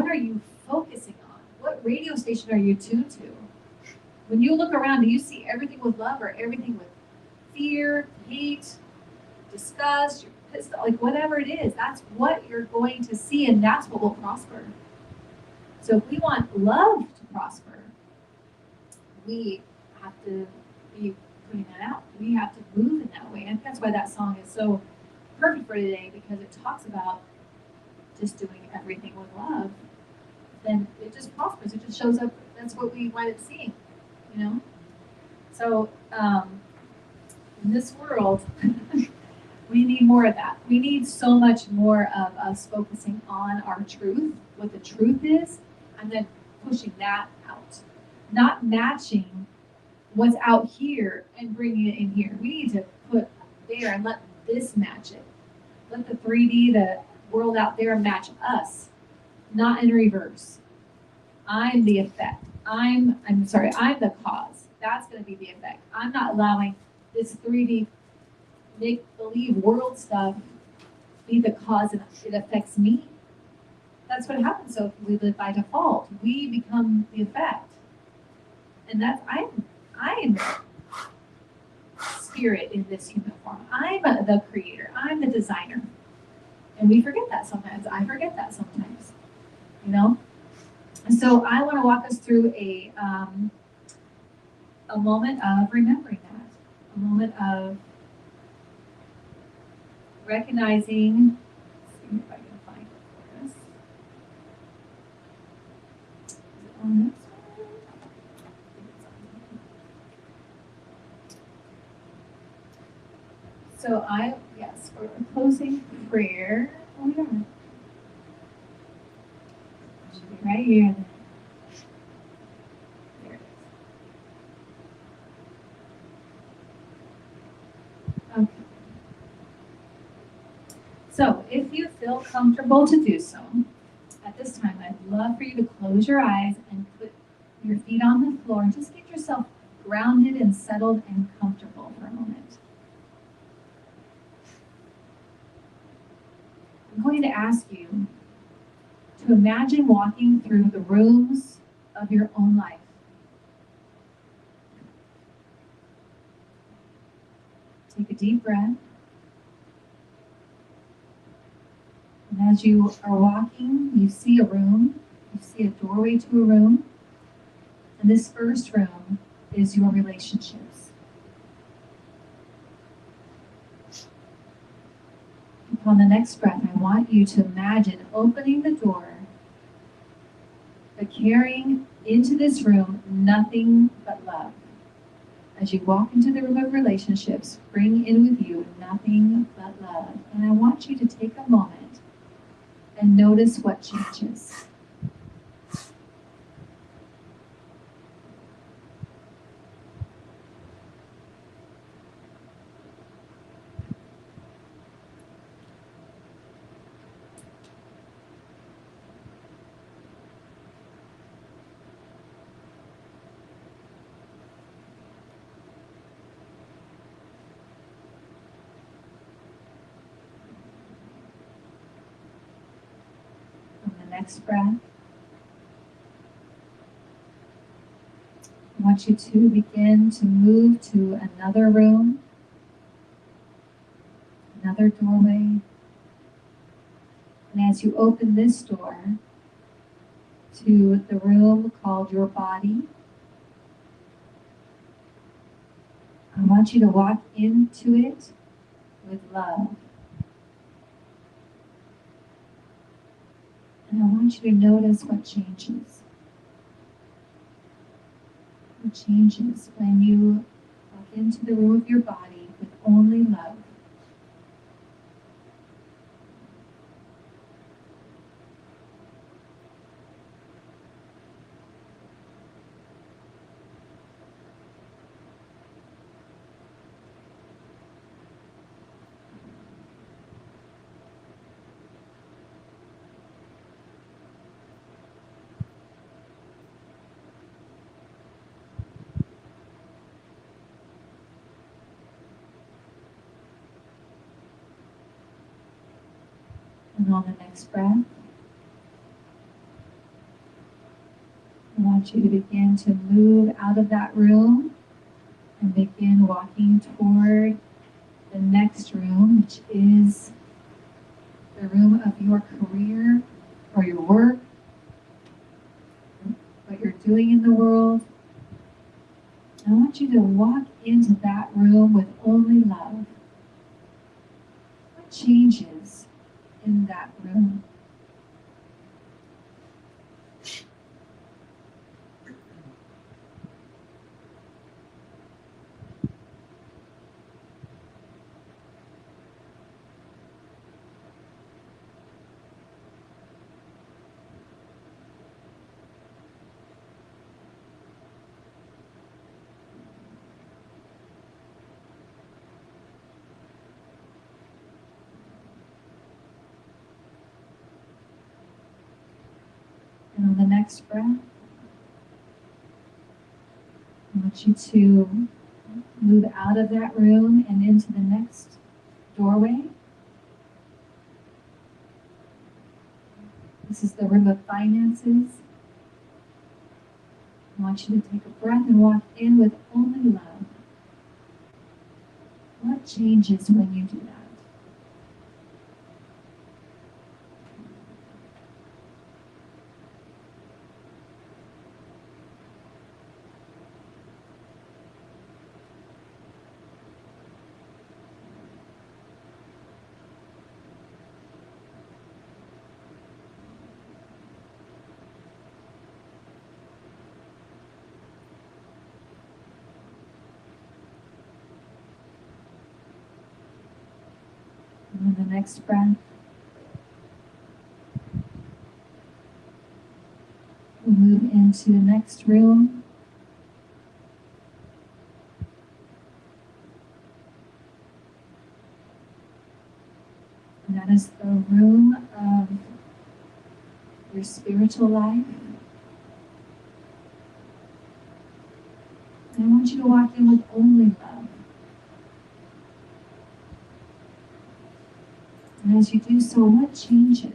are you focusing on? What radio station are you tuned to? When you look around, do you see everything with love, or everything with fear, hate, disgust, you're pissed off, like whatever it is? That's what you're going to see, and that's what will prosper. So if we want love to prosper, we have to be putting that out. We have to move in that way. And that's why that song is so perfect for today, because it talks about just doing everything with love. Then it just prospers. It just shows up. That's what we wind up seeing, So in this world, we need more of that. We need so much more of us focusing on our truth, what the truth is, and then pushing that out. Not matching what's out here and bringing it in here. We need to put there and let this match it. Let the 3D, the world out there, match us, not in reverse. I'm the effect. I'm the cause. That's going to be the effect. I'm not allowing this 3D make-believe world stuff be the cause, and it affects me. That's what happens. So if we live by default, we become the effect. And that's, I'm spirit in this human form. I'm the creator. I'm the designer. And we forget that sometimes. I forget that sometimes. And so I want to walk us through a moment of remembering that. A moment of recognizing, let's see if I can find it for us. Is it on this one? I think it's on here. So yes, for a closing prayer. Oh yeah. It should be right here. There it is. Okay. So if you feel comfortable to do so, at this time, I'd love for you to close your eyes and put your feet on the floor and just get yourself grounded and settled and comfortable for a moment. I'm going to ask you to imagine walking through the rooms of your own life. Take a deep breath. as you are walking, you see a room, you see a doorway to a room, and this first room is your relationships. Upon the next breath, I want you to imagine opening the door, but carrying into this room nothing but love. As you walk into the room of relationships, bring in with you nothing but love. And I want you to take a moment and notice what changes. On the next breath, I want you to begin to move to another room, another doorway. And as you open this door to the room called your body, I want you to walk into it with love. And I want you to notice what changes. What changes when you walk into the room of your body with only love. And on the next breath, I want you to begin to move out of that room and begin walking toward the next room, which is the room of your career or your work, what you're doing in the world. I want you to walk into that room with only love. What changes in that room? And on the next breath, I want you to move out of that room and into the next doorway. This is the room of finances. I want you to take a breath and walk in with only love. What changes when you do that? And on the next breath, we'll move into the next room. And that is the room of your spiritual life. And I want you to walk in with only love. And as you do so, what changes?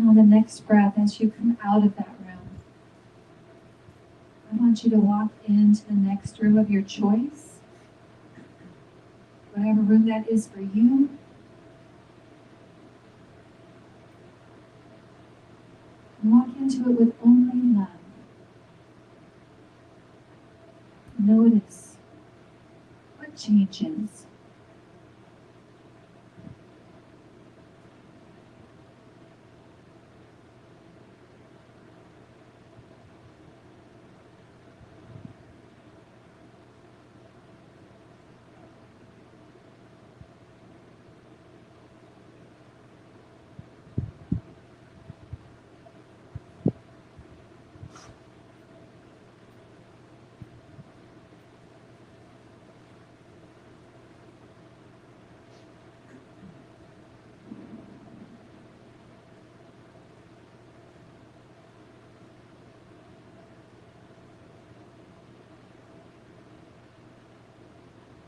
And on the next breath, as you come out of that room, I want you to walk into the next room of your choice, whatever room that is for you. And walk into it with only love. Notice what changes.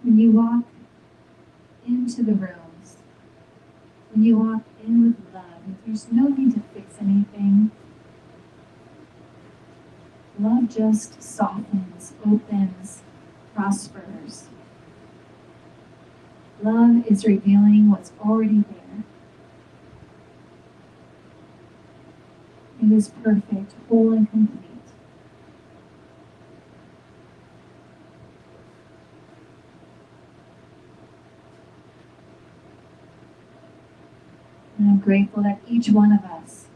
When you walk into the rooms, when you walk in with love, there's no need to fix anything. Love just softens, opens, prospers. Love is revealing what's already there. It is perfect, whole, and complete. And I'm grateful that each one of us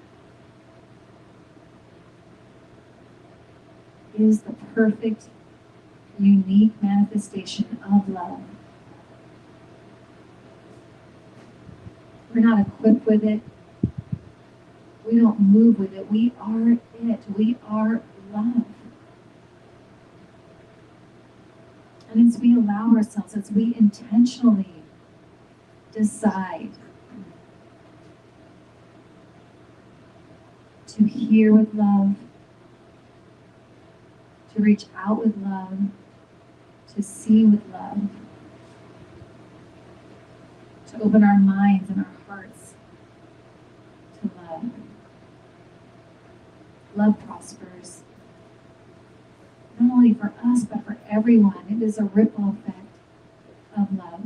is the perfect, unique manifestation of love. We're not equipped with it. We don't move with it. We are it. We are love. And as we allow ourselves, as we intentionally decide to hear with love, to reach out with love, to see with love, to open our minds and our hearts to love. Love prospers. Not only for us, but for everyone. It is a ripple effect of love.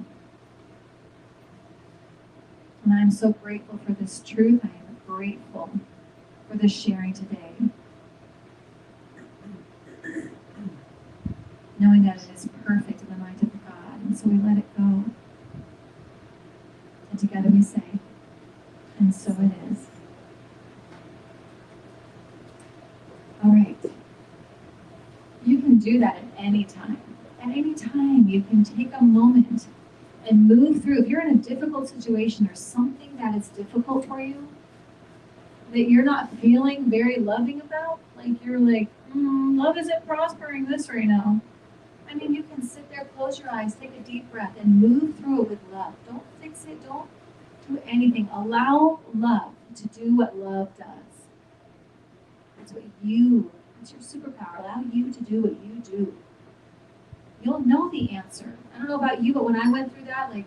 And I'm so grateful for this truth. I am grateful for this sharing today. Knowing that it is perfect in the mind of God. And so we let it go. And together we say, and so it is. All right. You can do that at any time. At any time, you can take a moment and move through. If you're in a difficult situation or something that is difficult for you, that you're not feeling very loving about, like you're like, love isn't prospering this right now. I mean, you can sit there, close your eyes, take a deep breath, and move through it with love. Don't fix it. Don't do anything. Allow love to do what love does. It's your superpower. Allow you to do what you do. You'll know the answer. I don't know about you, but when I went through that, like,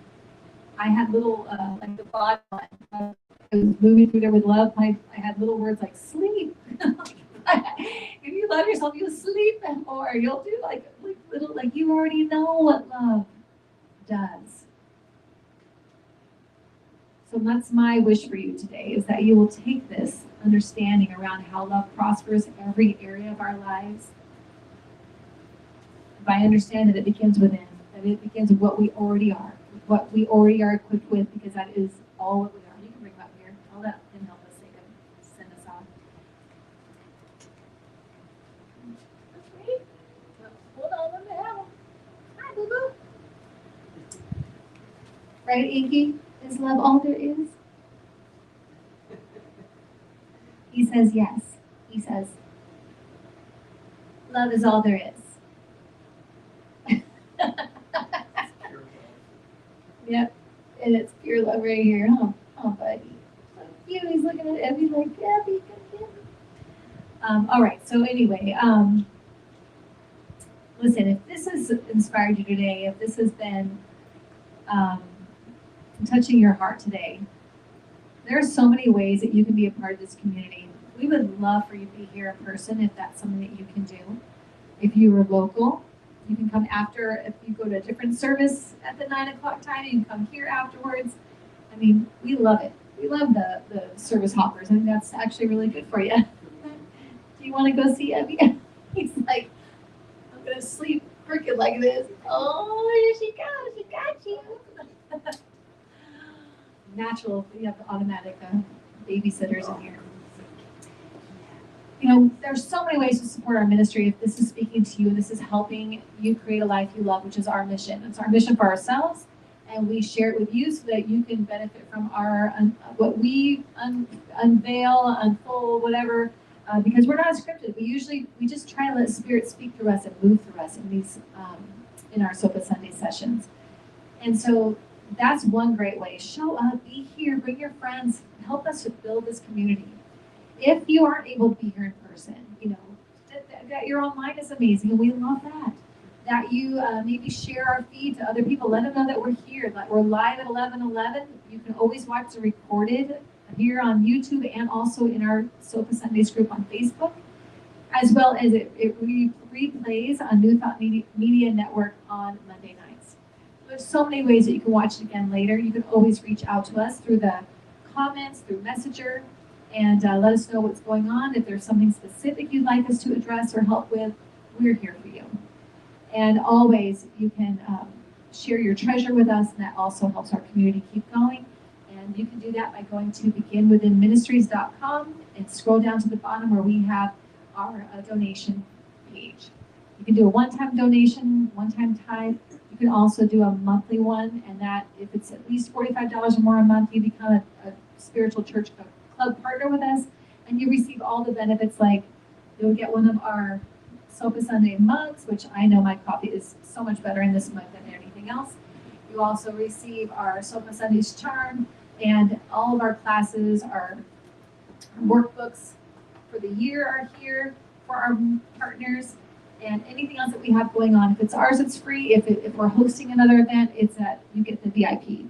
I had little, like the body, I was moving through there with love. I had little words like sleep. If you love yourself, you'll sleep more. You'll do like little, like you already know what love does. So that's my wish for you today, is that you will take this understanding around how love prospers every area of our lives. If I understand that it begins within, that it begins with what we already are equipped with, because that is all that we are. You can bring them up here. All that can help us. They can send us off. Okay. Hold on, let me have them. Hi, Boo Boo. Right, Inky? Is love all there is? He says yes. He says, love is all there is. Yep, and it's pure love right here, huh? Oh, buddy. So cute. He's looking at Evie like, Evie, come in. All right, so anyway, listen, if this has inspired you today, if this has been touching your heart today, There are so many ways that you can be a part of this community. We would love for you to be here in person if that's something that you can do. If you are local, you can come after. If you go to a different service at the 9 o'clock time, you can come here afterwards. I mean, we love it. We love the service hoppers. I think that's actually really good for you. Do you want to go see Evie? He's like, I'm going to sleep crooked like this. Oh, here she goes. She got you. Natural. We have automatic babysitters in here. You know, there's so many ways to support our ministry. If this is speaking to you, this is helping you create a life you love, which is our mission. It's our mission for ourselves, and we share it with you so that you can benefit from our what we unveil, unfold, whatever. Because we're not scripted. We just try to let Spirit speak through us and move through us in these in our Sofa Sunday sessions. And so that's one great way. Show up, be here, bring your friends, help us to build this community. If you aren't able to be here in person, you know, that you're online is amazing, and we love that. That you maybe share our feed to other people. Let them know that we're here, that we're live at 11:11. You can always watch the recorded here on YouTube and also in our Sofa Sundays group on Facebook, as well as it replays on New Thought Media Network on Monday nights. There's so many ways that you can watch it again later. You can always reach out to us through the comments, through Messenger, and let us know what's going on. If there's something specific you'd like us to address or help with, we're here for you. And always, you can share your treasure with us, and that also helps our community keep going. And you can do that by going to beginwithinministries.com and scroll down to the bottom where we have our donation page. You can do a one-time donation, one-time tithe. You can also do a monthly one, and that, if it's at least $45 or more a month, you become a spiritual church club partner with us, and you receive all the benefits, like you'll get one of our Sofa Sunday mugs, which I know my coffee is so much better in this mug than anything else. You also receive our Sofa Sundays charm, and all of our classes, our workbooks for the year are here for our partners, and anything else that we have going on. If it's ours, it's free. If we're hosting another event, it's that you get the VIP.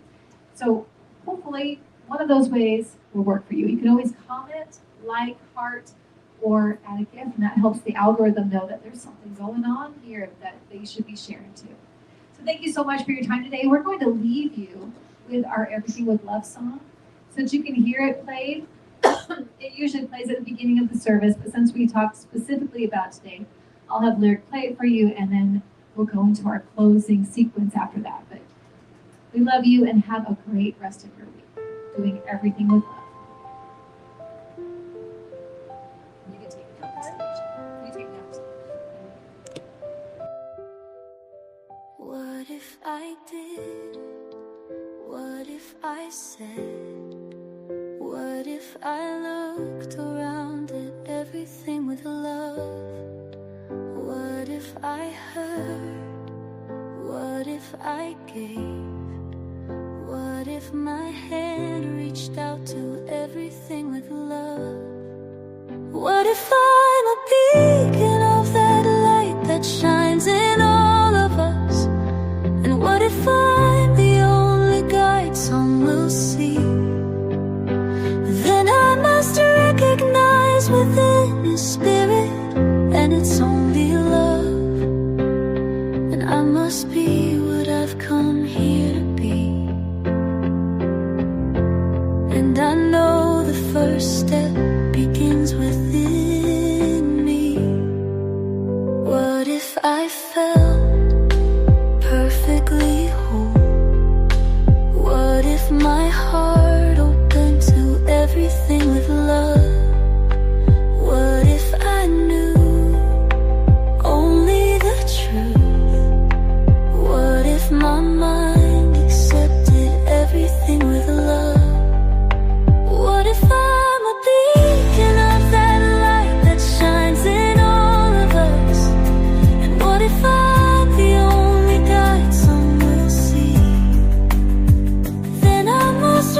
So hopefully one of those ways will work for you. You can always comment, like, heart, or add a gift, and that helps the algorithm know that there's something going on here that they should be sharing too. So thank you so much for your time today. We're going to leave you with our Everything with Love song, so that you can hear it played. It usually plays at the beginning of the service, but since we talked specifically about today, I'll have Lyric play it for you, and then we'll go into our closing sequence after that. But we love you, and have a great rest of your week, doing everything with love. You can take it down the stage. You take it down the stage. What if I did? What if I said? What if I looked around at everything with love? What if I heard? What if I gave? What if my hand reached out to everything with love? What if I'm a beacon of that light that shines in all of us? And what if I'm the only guide some will see? Then I must recognize within His Spirit, and it's only love. And I must be what I've come here to be. And I know the first step begins within me. What if I felt perfectly whole? What if my heart opened to everything with love? What if I knew only the truth? What if my mind accepted everything with love? What if I'm a beacon of that light that shines in all of us? And what if I'm the only guide some will see? Then I must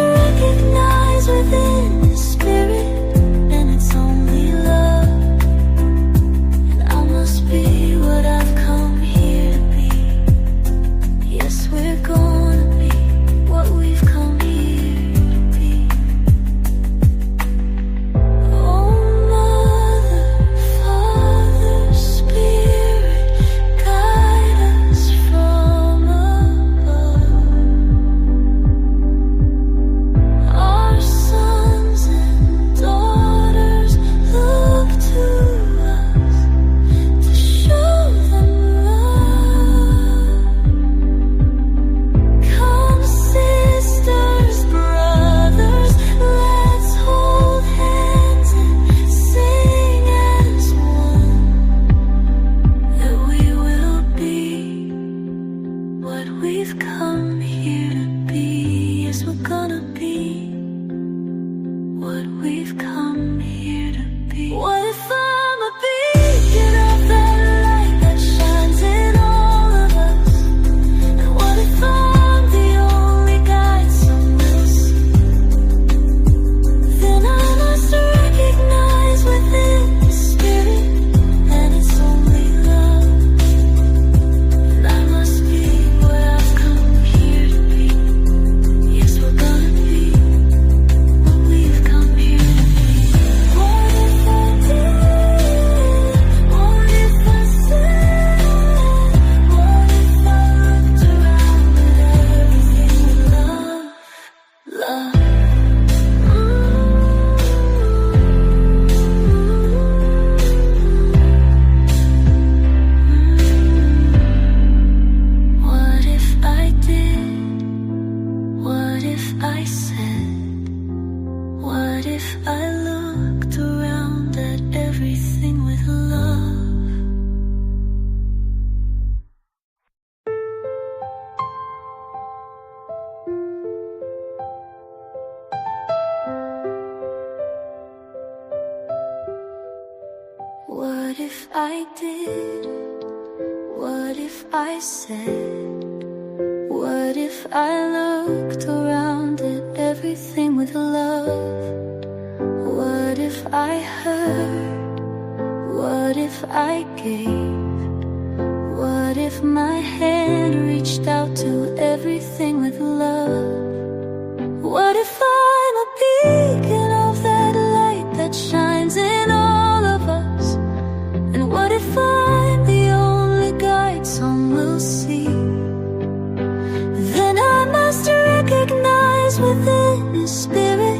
if I said, what if I looked around at everything with love? What if I did? What if I said? What if I looked around at everything with love? What if I heard? What if I gave? What if my hand reached out to everything with love? What if I'm a beacon of that light that shines in all of us? And what if I'm the only guide some will see? Then I must recognize within His Spirit,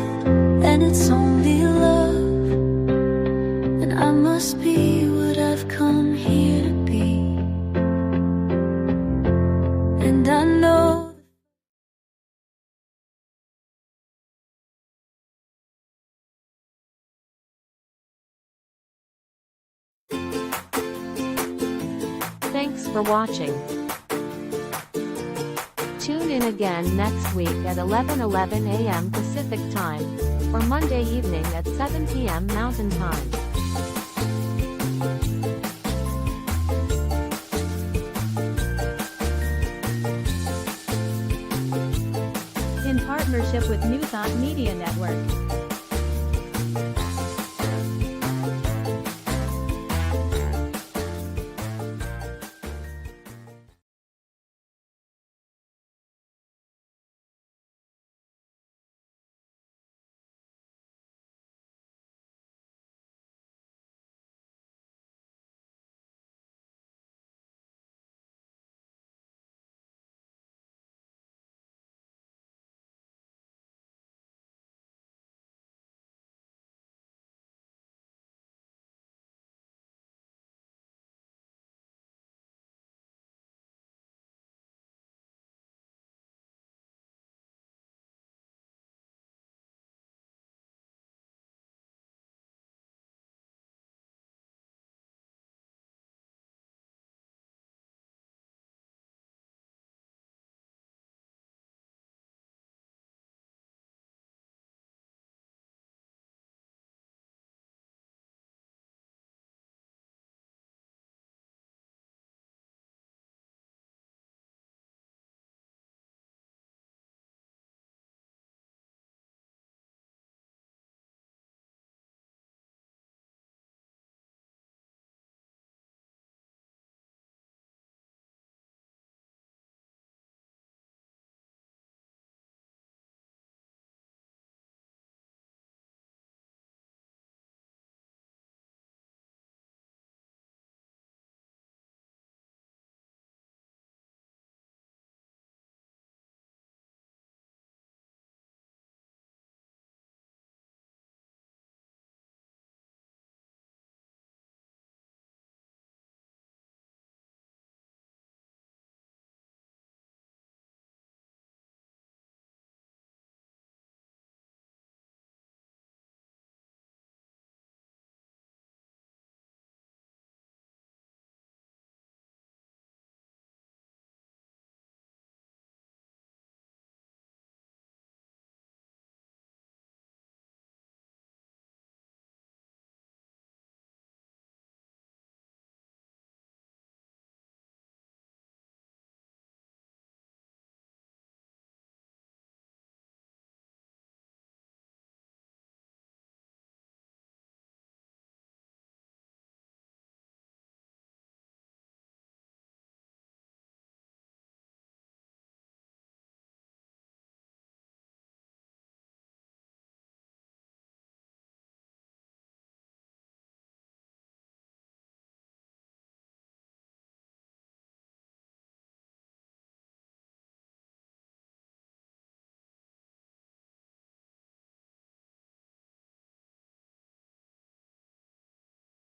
and it's only love. And I must be what I've come here to be. And I know Thanks for watching. Tune in again next week at 11:11 a.m. Pacific Time, or Monday evening at 7 p.m. Mountain Time. In partnership with New Thought Media Network.